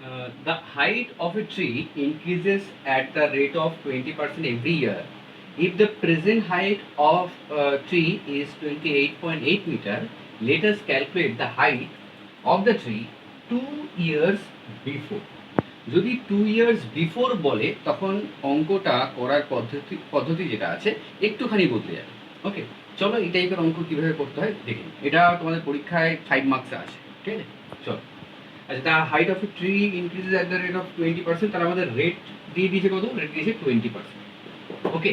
The height of a tree increases at the rate of 20% every year. If the present height of a tree is 28.8 meter, let us calculate the height of the tree 2 years before. যদি 2 years before বলে তখন অঙ্কটা করার পদ্ধতি যেটা আছে একটুখানি বদলে যাবে। ওকে, চলো এই টাইপের অঙ্ক কিভাবে করতে হয় দেখে নিই। এটা তোমাদের পরীক্ষায় 5 মার্কসে আসে, ঠিক আছে? চলো, আচ্ছা, the height of a tree increases at the rate of 20%, তাহলে আমাদের রেট দিয়ে দিয়েছে কত? রেট দিয়েছে 20%। ওকে,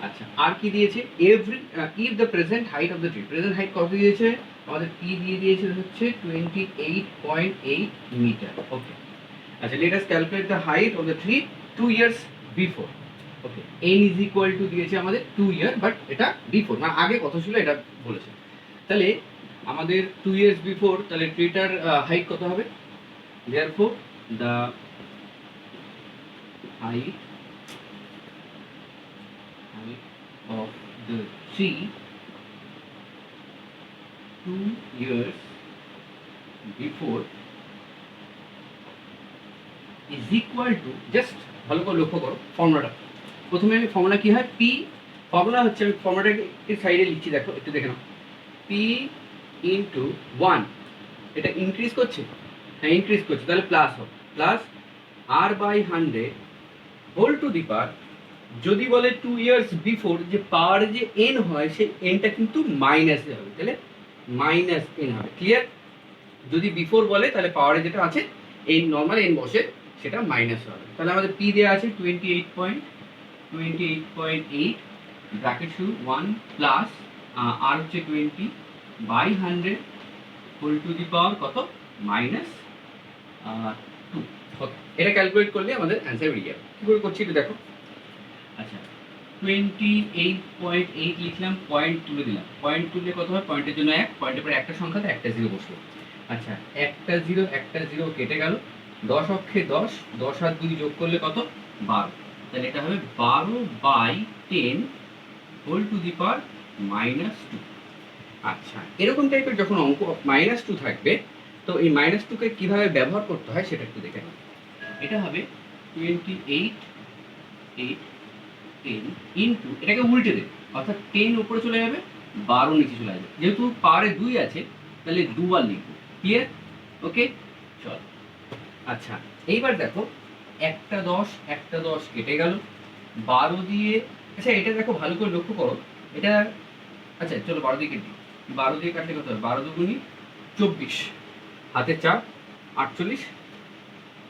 আচ্ছা, আর কি দিয়েছে? Every if the present height of the tree, present height কত দিয়েছে? আমাদের পি দিয়ে দিয়েছে হচ্ছে 28.8 মিটার। ওকে, আচ্ছা, let us calculate the height of the tree 2 years before. Okay, n is equal to দিয়েছে আমাদের 2 year, বাট এটা বিফোর, মানে আগে কত ছিল এটা বলেছে। তাহলে আমাদের 2 years বিফোর, তাহলে ট্রিটার হাইট কত হবে? Therefore, the height of the tree 2 years before is equal to, just ভালো করে লক্ষ্য করো ফর্মুলাটা। প্রথমে আমি ফর্মুলা কি হয়? পি ফর্মুলা হচ্ছে, আমি ফর্মুলাটাকে একটু সাইডে লিখছি, দেখো একটু দেখে নাও। পি ইন্টু 1, এটা ইনক্রিজ করছে, হ্যাঁ ইনক্রিজ করছে, তাহলে প্লাস হবে, প্লাস আর by 100 whole to the power. যদি বলে 2 years বিফোর, যে পাওয়ার যে এন হয় সেই এনটা কিন্তু মাইনাসে হবে, তাহলে মাইনাস এন হবে। ক্লিয়ার? যদি বিফোর বলে তাহলে পাওয়ারে যেটা আছে এই নর্মাল এন বসে সেটা মাইনাস হবে। তাহলে আমাদের পি দেওয়া আছে 28.8 ব্র্যাকেট শুরু 1 প্লাস আর হচ্ছে 20 বাই 100 হোল টু দি পাওয়ার কত? মাইনাস 2। এটা ক্যালকুলেট করলে আমাদের অ্যান্সার বেরিয়ে যাবে। কী করে করছি একটু দেখো। আচ্ছা, 28.8 লিখলাম, পয়েন্ট তুলে দিলাম, পয়েন্ট তুললে কত হয়? পয়েন্টের জন্য 1, পয়েন্টের পরে একটা সংখ্যাতে একটা জিরো বসলো। আচ্ছা, একটা জিরো কেটে গেল, 10 অক্ষে 10, 10 আর 2 যোগ করলে কত? 12। তাহলে এটা হবে 12/10 হোল টু দি পাওয়ার -2। আচ্ছা, এরকম টাইপের যখন অঙ্ক -2 থাকবে, তো এই -2কে কিভাবে ব্যবহার করতে হয় সেটা একটু দেখে নাও। এটা হবে 28.8 10 ইন্টু, এটাকে উল্টে দেবে, অর্থাৎ 10 উপরে চলে যাবে, 12 নিচে চলে যাবে। যেহেতু পাওয়ারে 2 আছে তাহলে 2 বার লিখবো। ক্লিয়ার? ওকে, চল। আচ্ছা, এইবার দেখো, একটা 10 কেটে গেল, 12 দিয়ে, আচ্ছা এটা দেখো ভালো করে লক্ষ্য করো, এটা, আচ্ছা চলো 12 দিয়ে কেটে, 12 দিয়ে কাটলে কত হবে? 12 দুগুণি 24, হাতে 4, 48,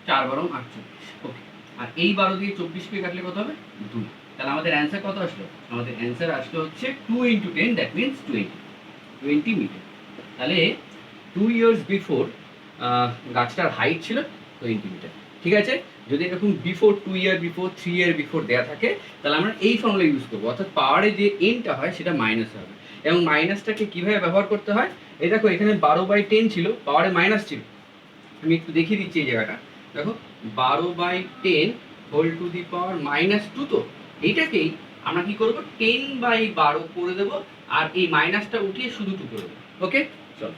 4 12 48। ওকে, আর এই 12 দিয়ে 24কে কাটলে কত হবে? 2। তাহলে আমাদের অ্যান্সার কত আসলো? আমাদের অ্যান্সার আসলো হচ্ছে 2 × 10, দ্যাট মিনস 20 মিটার। তাহলে 2 years বিফোর গাছটার হাইট ছিল 20 মিটার। ঠিক আছে? যদি এরকম before 2 year before, 3 year before দেওয়া থাকে, তাহলে আমরা এই ফর্মুলা ইউজ করবো, অর্থাৎ পাওয়ারে যে এনটা হয় সেটা মাইনাস হবে। এবং মাইনাসটাকে কীভাবে ব্যবহার করতে হয়? এই দেখো, এখানে 12/10 ছিল, পাওয়ারে মাইনাস ছিল, আমি একটু দেখিয়ে দিচ্ছি এই জায়গাটা। দেখো, 12/10 হোল টু দি পাওয়ার -2, তো এইটাকেই আমরা কি করব? 10/12 করে দেবো, আর এই মাইনাসটা উঠিয়ে শুধু 2 করে দেবো। ওকে, চল।